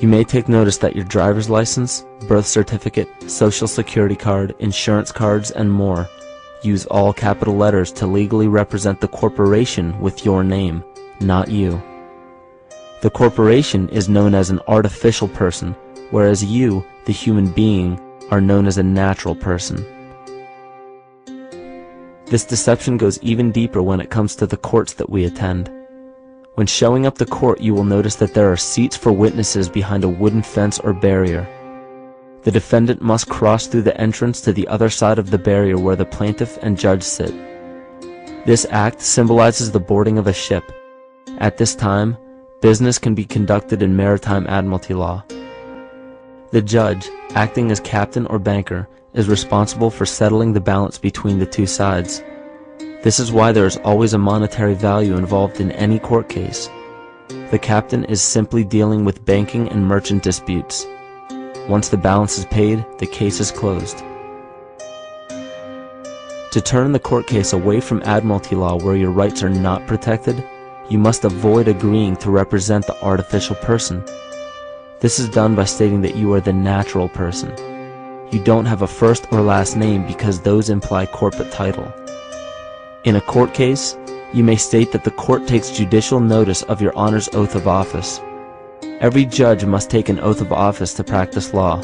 You may take notice that your driver's license, birth certificate, social security card, insurance cards, and more use all capital letters to legally represent the corporation with your name, not you. The corporation is known as an artificial person, whereas you, the human being, are known as a natural person. This deception goes even deeper when it comes to the courts that we attend. When showing up to court, you will notice that there are seats for witnesses behind a wooden fence or barrier. The defendant must cross through the entrance to the other side of the barrier where the plaintiff and judge sit. This act symbolizes the boarding of a ship. At this time, business can be conducted in maritime admiralty law. The judge, acting as captain or banker, is responsible for settling the balance between the two sides. This is why there is always a monetary value involved in any court case. The captain is simply dealing with banking and merchant disputes. Once the balance is paid, the case is closed. To turn the court case away from admiralty law where your rights are not protected, you must avoid agreeing to represent the artificial person. This is done by stating that you are the natural person. You don't have a first or last name because those imply corporate title. In a court case, you may state that the court takes judicial notice of your honor's oath of office. Every judge must take an oath of office to practice law,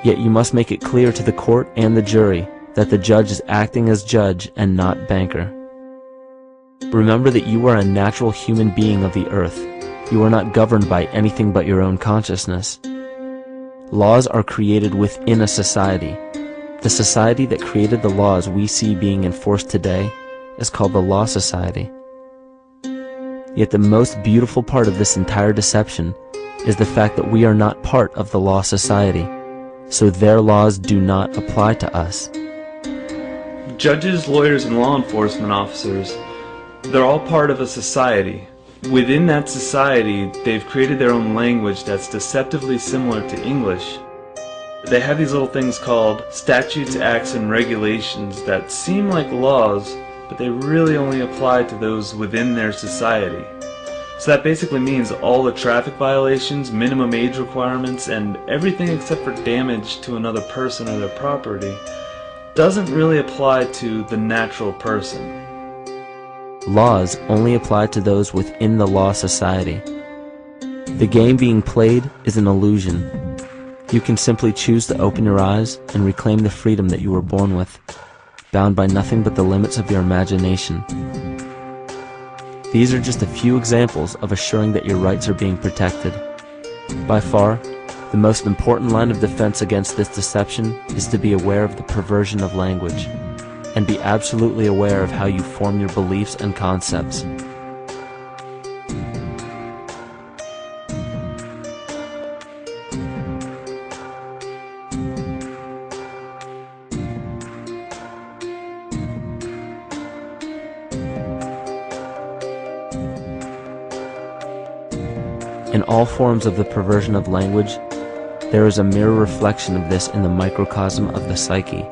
yet you must make it clear to the court and the jury that the judge is acting as judge and not banker. Remember that you are a natural human being of the earth. You are not governed by anything but your own consciousness. Laws are created within a society. The society that created the laws we see being enforced today is called the Law Society. Yet the most beautiful part of this entire deception is the fact that we are not part of the Law Society, so their laws do not apply to us. Judges, lawyers, and law enforcement officers, they're all part of a society. Within that society, they've created their own language that's deceptively similar to English. They have these little things called statutes, acts, and regulations that seem like laws, but they really only apply to those within their society. So that basically means all the traffic violations, minimum age requirements, and everything except for damage to another person or their property doesn't really apply to the natural person. Laws only apply to those within the Law Society. The game being played is an illusion. You can simply choose to open your eyes and reclaim the freedom that you were born with, bound by nothing but the limits of your imagination. These are just a few examples of assuring that your rights are being protected. By far, the most important line of defense against this deception is to be aware of the perversion of language, and be absolutely aware of how you form your beliefs and concepts. In all forms of the perversion of language, there is a mirror reflection of this in the microcosm of the psyche.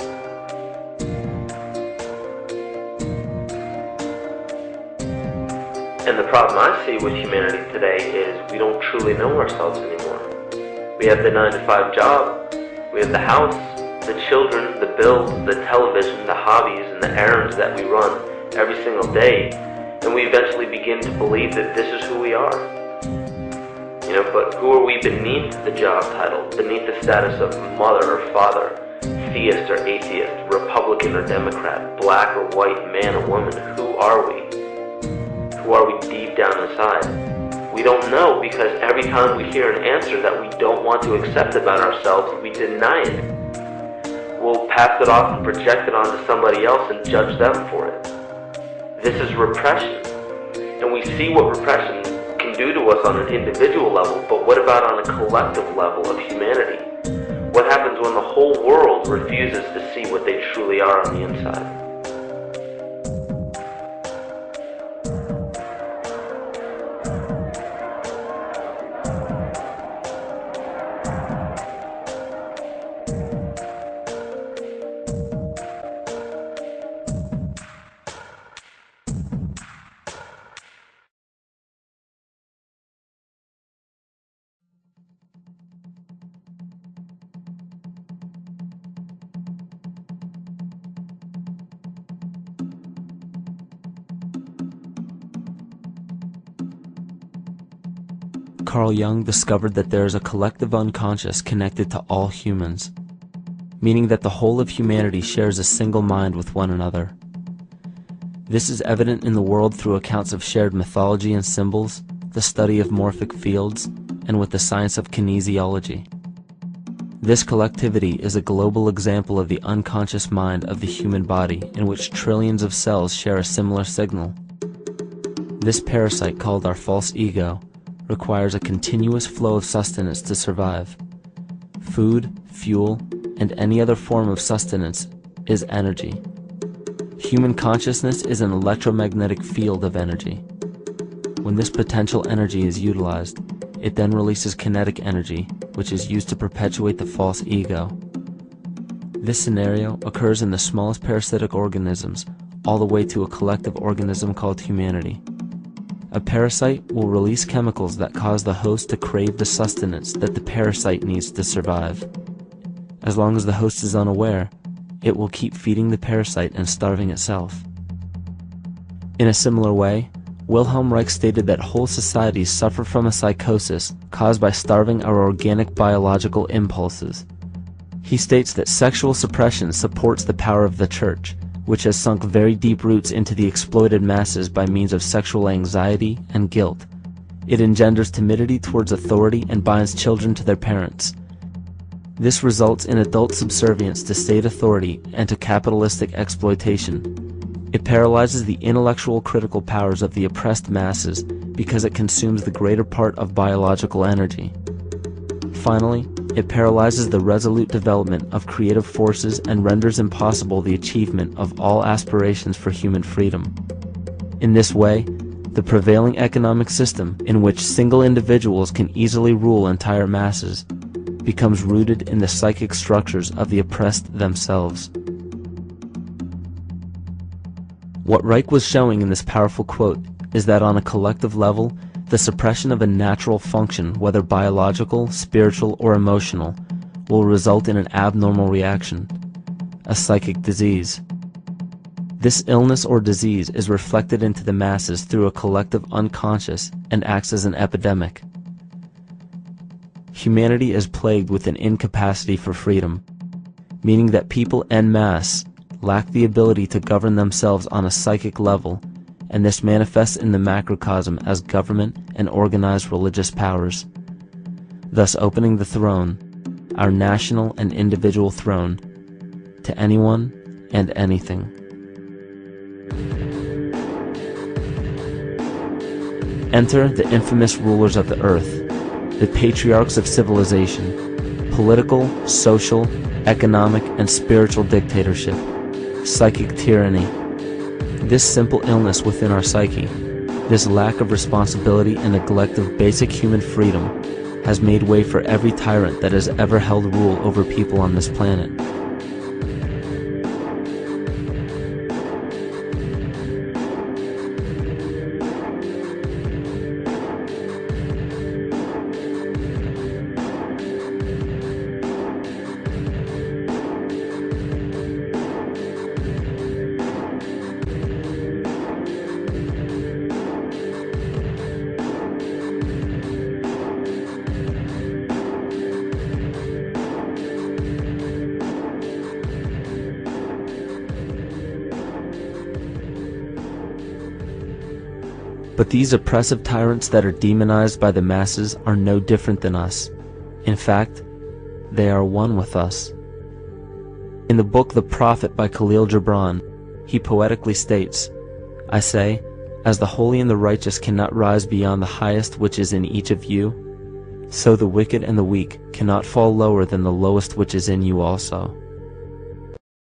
And the problem I see with humanity today is we don't truly know ourselves anymore. We have the 9-to-5 job, we have the house, the children, the bills, the television, the hobbies, and the errands that we run every single day, and we eventually begin to believe that this is who we are. But who are we beneath the job title, beneath the status of mother or father, theist or atheist, Republican or Democrat, black or white, man or woman? Who are we? Who are we deep down inside? We don't know, because every time we hear an answer that we don't want to accept about ourselves, we deny it. We'll pass it off and project it onto somebody else and judge them for it. This is repression. And we see what repression can do to us on an individual level, but what about on a collective level of humanity? What happens when the whole world refuses to see what they truly are on the inside? Carl Jung discovered that there is a collective unconscious connected to all humans, meaning that the whole of humanity shares a single mind with one another. This is evident in the world through accounts of shared mythology and symbols, the study of morphic fields, and with the science of kinesiology. This collectivity is a global example of the unconscious mind of the human body, in which trillions of cells share a similar signal. This parasite, called our false ego, requires a continuous flow of sustenance to survive. Food, fuel, and any other form of sustenance is energy. Human consciousness is an electromagnetic field of energy. When this potential energy is utilized, it then releases kinetic energy, which is used to perpetuate the false ego. This scenario occurs in the smallest parasitic organisms, all the way to a collective organism called humanity. A parasite will release chemicals that cause the host to crave the sustenance that the parasite needs to survive. As long as the host is unaware, it will keep feeding the parasite and starving itself. In a similar way, Wilhelm Reich stated that whole societies suffer from a psychosis caused by starving our organic biological impulses. He states that sexual suppression supports the power of the church, which has sunk very deep roots into the exploited masses by means of sexual anxiety and guilt. It engenders timidity towards authority and binds children to their parents. This results in adult subservience to state authority and to capitalistic exploitation. It paralyzes the intellectual critical powers of the oppressed masses because it consumes the greater part of biological energy. Finally, it paralyzes the resolute development of creative forces and renders impossible the achievement of all aspirations for human freedom. In this way, the prevailing economic system, in which single individuals can easily rule entire masses, becomes rooted in the psychic structures of the oppressed themselves. What Reich was showing in this powerful quote is that on a collective level, the suppression of a natural function, whether biological, spiritual, or emotional, will result in an abnormal reaction, a psychic disease. This illness or disease is reflected into the masses through a collective unconscious and acts as an epidemic. Humanity is plagued with an incapacity for freedom, meaning that people en masse lack the ability to govern themselves on a psychic level, and this manifests in the macrocosm as government and organized religious powers, thus opening the throne, our national and individual throne, to anyone and anything. Enter the infamous rulers of the earth, the patriarchs of civilization, political, social, economic, and spiritual dictatorship, psychic tyranny. This simple illness within our psyche, this lack of responsibility and neglect of basic human freedom, has made way for every tyrant that has ever held rule over people on this planet. But these oppressive tyrants that are demonized by the masses are no different than us. In fact, they are one with us. In the book The Prophet by Khalil Gibran, he poetically states, "I say, as the holy and the righteous cannot rise beyond the highest which is in each of you, so the wicked and the weak cannot fall lower than the lowest which is in you also."